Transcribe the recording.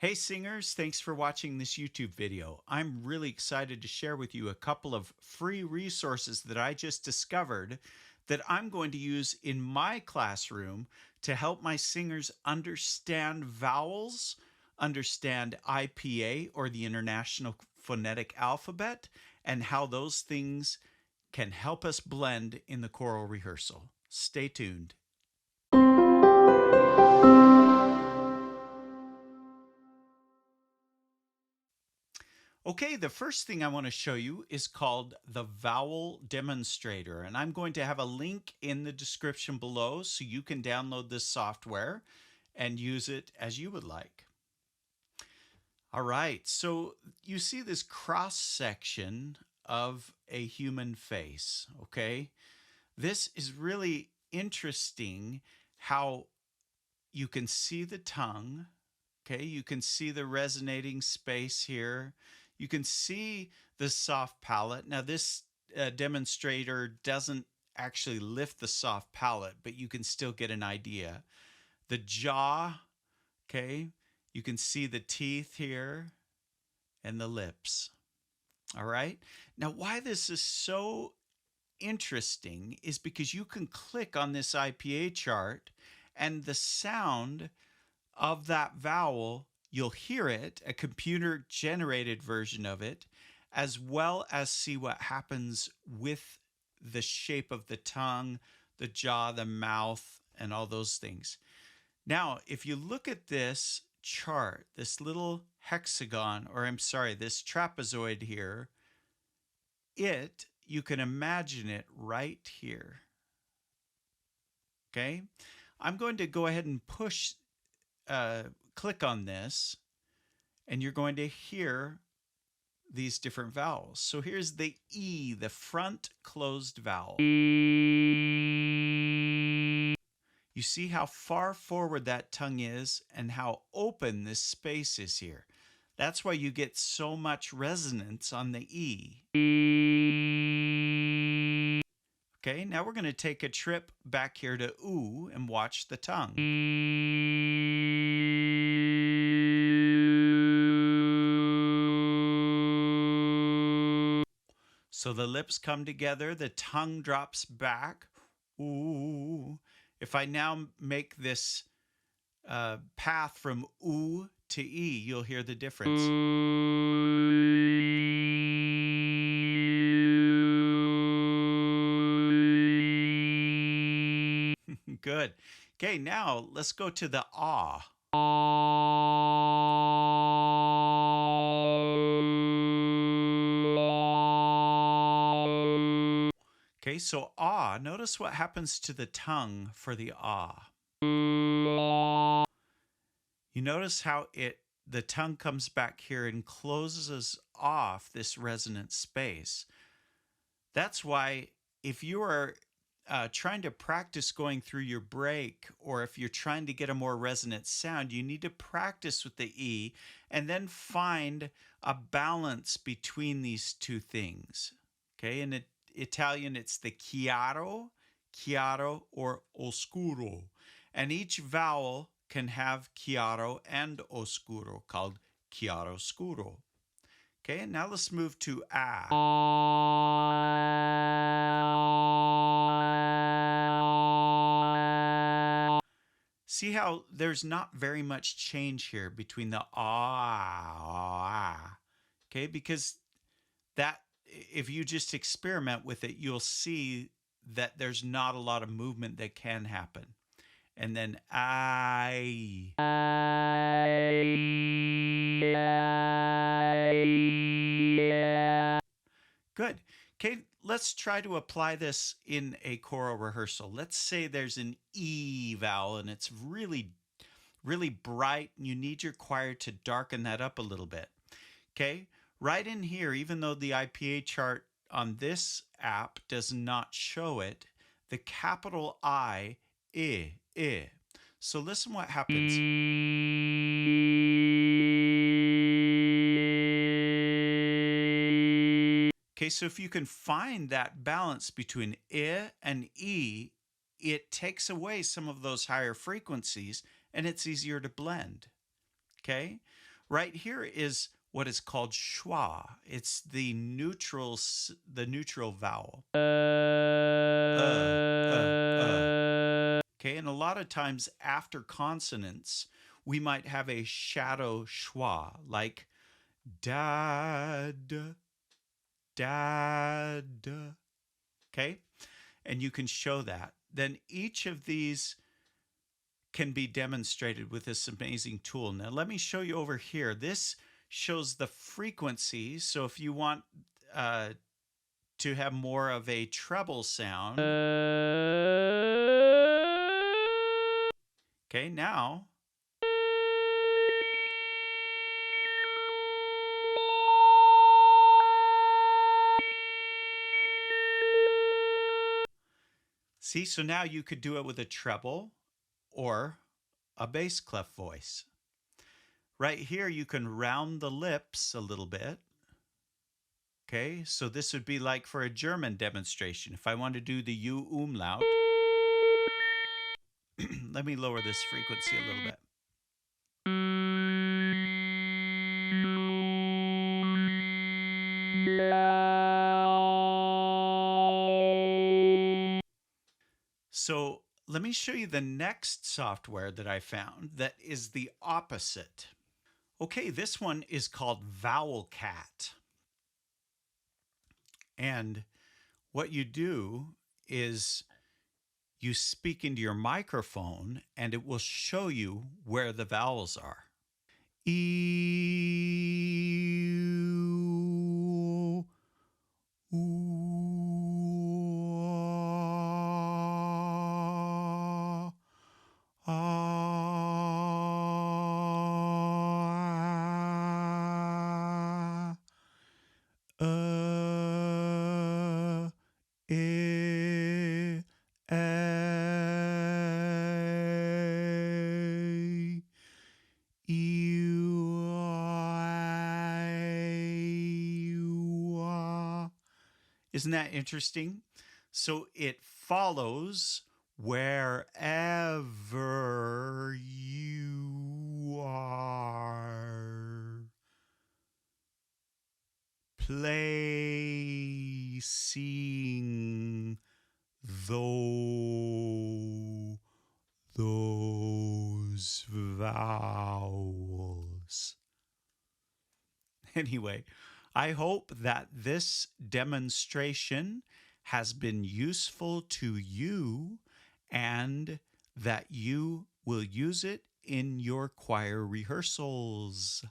Hey singers, thanks for watching this YouTube video. I'm really excited to share with you a couple of free resources that I just discovered that I'm going to use in my classroom to help my singers understand vowels, understand IPA or the International Phonetic Alphabet, and how those things can help us blend in the choral rehearsal. Stay tuned. Okay, the first thing I want to show you is called the Vowel Demonstrator, and I'm going to have a link in the description below so you can download this software and use it as you would like. All right, so you see this cross section of a human face, okay? This is really interesting how you can see the tongue. Okay, you can see the resonating space here. You can see the soft palate. Now this demonstrator doesn't actually lift the soft palate, but you can still get an idea. The jaw, okay, you can see the teeth here and the lips. All right. Now why this is so interesting is because you can click on this IPA chart and the sound of that vowel, you'll hear it, a computer generated version of it, as well as see what happens with the shape of the tongue, the jaw, the mouth, and all those things. Now, if you look at this chart, this little hexagon, or I'm sorry, this trapezoid here, you can imagine it right here. Okay? I'm going to go ahead and click on this, and you're going to hear these different vowels. So here's the E, the front closed vowel. You see how far forward that tongue is and how open this space is here. That's why you get so much resonance on the E. Okay, now we're going to take a trip back here to OO and watch the tongue. So the lips come together, the tongue drops back. Ooh. If I now make this path from OO to E, you'll hear the difference. Good. Okay, now let's go to the ah. Okay, so ah, notice what happens to the tongue for the ah. You notice how the tongue comes back here and closes off this resonant space. That's why if you are trying to practice going through your break, or if you're trying to get a more resonant sound, you need to practice with the E and then find a balance between these two things. Okay, in Italian, it's the chiaro, chiaro, or oscuro. And each vowel can have chiaro and oscuro, called chiaroscuro. Okay, and now let's move to a. See how there's not very much change here between the ah. Okay, because that, if you just experiment with it, you'll see that there's not a lot of movement that can happen. And then I. Good. Okay, let's try to apply this in a choral rehearsal. Let's say there's an E vowel and it's really, really bright, and you need your choir to darken that up a little bit. Okay, right in here, even though the IPA chart on this app does not show it, the capital I. So listen what happens. Okay, so if you can find that balance between I and E, it takes away some of those higher frequencies and it's easier to blend. Okay. Right here is what is called schwa. It's the neutral vowel. Okay, and a lot of times after consonants, we might have a shadow schwa, like dad, dad. Okay, and you can show that. Then each of these can be demonstrated with this amazing tool. Now, let me show you over here. This shows the frequency. So if you want to have more of a treble sound, okay, now. See, so now you could do it with a treble or a bass clef voice. Right here, you can round the lips a little bit. Okay, so this would be like for a German demonstration. If I want to do the U umlaut, let me lower this frequency a little bit. So let me show you the next software that I found that is the opposite. Okay, this one is called VowelCat. And what you do is you speak into your microphone and it will show you where the vowels are. E, oo, ah, e, a, you, isn't that interesting? So it follows wherever you are, placing those vowels. Anyway, I hope that this demonstration has been useful to you and that you will use it in your choir rehearsals.